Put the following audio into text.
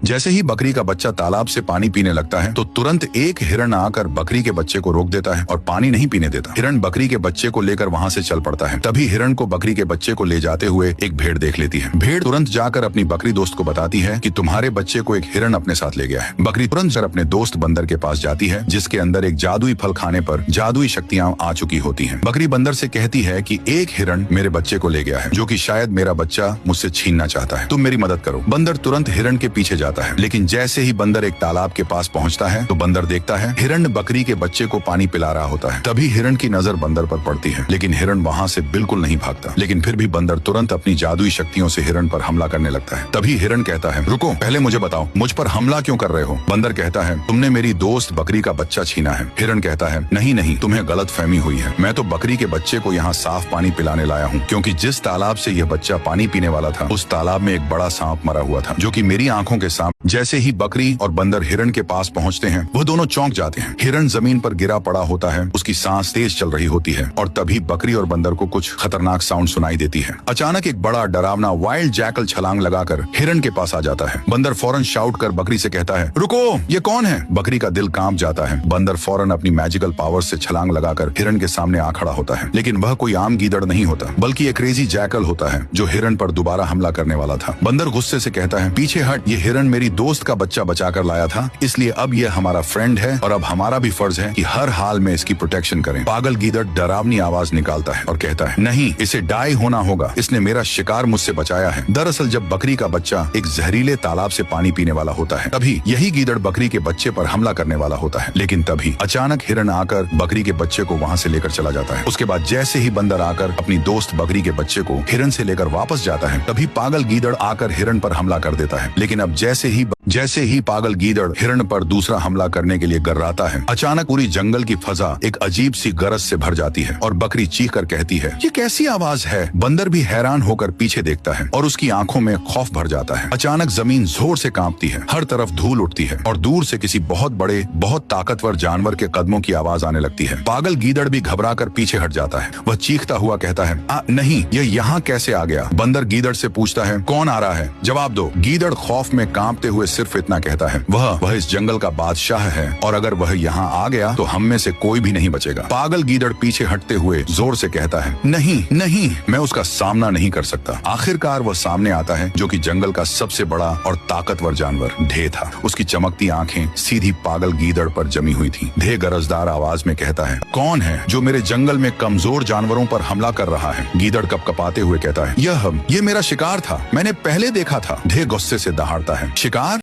जैसे ही बकरी का बच्चा तालाब से पानी पीने लगता है तो तुरंत एक हिरण आकर बकरी के बच्चे को रोक देता है और पानी नहीं पीने देता। हिरण बकरी के बच्चे को लेकर वहाँ से चल पड़ता है। तभी हिरण को बकरी के बच्चे को ले जाते हुए एक भेड़ देख लेती है। भेड़ तुरंत जाकर अपनी बकरी दोस्त को बताती है कि तुम्हारे बच्चे को एक हिरण अपने साथ ले गया है। बकरी तुरंत जाकर अपने दोस्त बंदर के पास जाती है, जिसके अंदर एक जादुई फल खाने पर जादुई शक्तियाँ आ चुकी होती है। बकरी बंदर से कहती है कि एक हिरण मेरे बच्चे को ले गया है, जो कि शायद मेरा बच्चा मुझसे छीनना चाहता है। तुम मेरी मदद करो। बंदर तुरंत हिरण के पीछे जाता है, लेकिन जैसे ही बंदर एक तालाब के पास पहुंचता है तो बंदर देखता है हिरण बकरी के बच्चे को पानी पिला रहा होता है। तभी हिरण की नजर बंदर पर पड़ती है, लेकिन हिरण वहां से बिल्कुल नहीं भागता। लेकिन फिर भी बंदर तुरंत अपनी जादुई शक्तियों से हिरण पर हमला करने लगता है। तभी हिरण कहता है, रुको, पहले मुझे बताओ मुझ पर हमला क्यों कर रहे हो। बंदर कहता है, तुमने मेरी दोस्त बकरी का बच्चा छीना है। हिरण कहता है, नहीं नहीं, तुम्हें गलत फहमी हुई है। मैं तो बकरी के बच्चे को यहाँ साफ पानी पिलाने लाया हूँ, क्योंकि जिस तालाब से यह बच्चा पानी पीने वाला था उस तालाब में एक बड़ा सांप मरा हुआ था, जो कि मेरी आंखों के सामने। जैसे ही बकरी और बंदर हिरण के पास पहुंचते हैं, वह दोनों चौंक जाते हैं। हिरण जमीन पर गिरा पड़ा होता है, उसकी सांस तेज चल रही होती है और तभी बकरी और बंदर को कुछ खतरनाक साउंड सुनाई देती है। अचानक एक बड़ा डरावना वाइल्ड जैकल छलांग लगाकर हिरण के पास आ जाता है। बंदर फौरन शाउट कर बकरी से कहता है, रुको, ये कौन है। बकरी का दिल कांप जाता है। बंदर फौरन अपनी मैजिकल पावर से छलांग लगाकर हिरण के सामने आ खड़ा होता है, लेकिन वह कोई आम गीदड़ नहीं होता, बल्कि एक क्रेजी जैकल होता है जो हिरण पर दोबारा हमला करने वाला था। बंदर गुस्से से कहता है, पीछे हट, ये हिरण मेरी दोस्त का बच्चा बचाकर लाया था, इसलिए अब यह हमारा फ्रेंड है और अब हमारा भी फर्ज है कि हर हाल में इसकी प्रोटेक्शन करें। पागल गीदड़ डरावनी आवाज निकालता है और कहता है, नहीं, इसे डाई होना होगा, इसने मेरा शिकार मुझसे बचाया है। दरअसल जब बकरी का बच्चा एक जहरीले तालाब से पानी पीने वाला होता है, तभी यही गीदड़ बकरी के बच्चे पर हमला करने वाला होता है। लेकिन तभी अचानक हिरण आकर बकरी के बच्चे को वहाँ से लेकर चला जाता है। उसके बाद जैसे ही बंदर आकर अपनी दोस्त बकरी के बच्चे को हिरण से लेकर वापस जाता है, तभी पागल गीदड़ आकर हिरण पर हमला कर देता है। लेकिन अब जैसे ही पागल गीदड़ हिरण पर दूसरा हमला करने के लिए गर्राता है, अचानक पूरी जंगल की फजा एक अजीब सी गरज से भर जाती है और बकरी चीख कर कहती है, ये कैसी आवाज है। बंदर भी हैरान होकर पीछे देखता है और उसकी आंखों में खौफ भर जाता है। अचानक जमीन जोर से कांपती है, हर तरफ धूल उठती है और दूर से किसी बहुत बड़े, बहुत ताकतवर जानवर के कदमों की आवाज आने लगती है। पागल गीदड़ भी घबरा कर पीछे हट जाता है। वह चीखता हुआ कहता है, नहीं, ये यहाँ कैसे आ गया। बंदर गीदड़ से पूछता है, कौन आ रहा है, जवाब दो। गीदड़ खौफ में कांपते हुए सिर्फ इतना कहता है, वह इस जंगल का बादशाह है और अगर वह यहाँ आ गया तो हम में से कोई भी नहीं बचेगा। पागल गीदड़ पीछे हटते हुए जोर से कहता है, नहीं नहीं, मैं उसका सामना नहीं कर सकता। आखिरकार वह सामने आता है, जो कि जंगल का सबसे बड़ा और ताकतवर जानवर ढे था। उसकी चमकती आंखें सीधी पागल गीदड़ पर जमी हुई थी। ढे गरजदार आवाज में कहता है, कौन है जो मेरे जंगल में कमजोर जानवरों पर हमला कर रहा है। गीदड़ कपकपाते हुए कहता है, ये मेरा शिकार था, मैंने पहले देखा था। ढे गुस्से से दहाड़ता है, शिकार?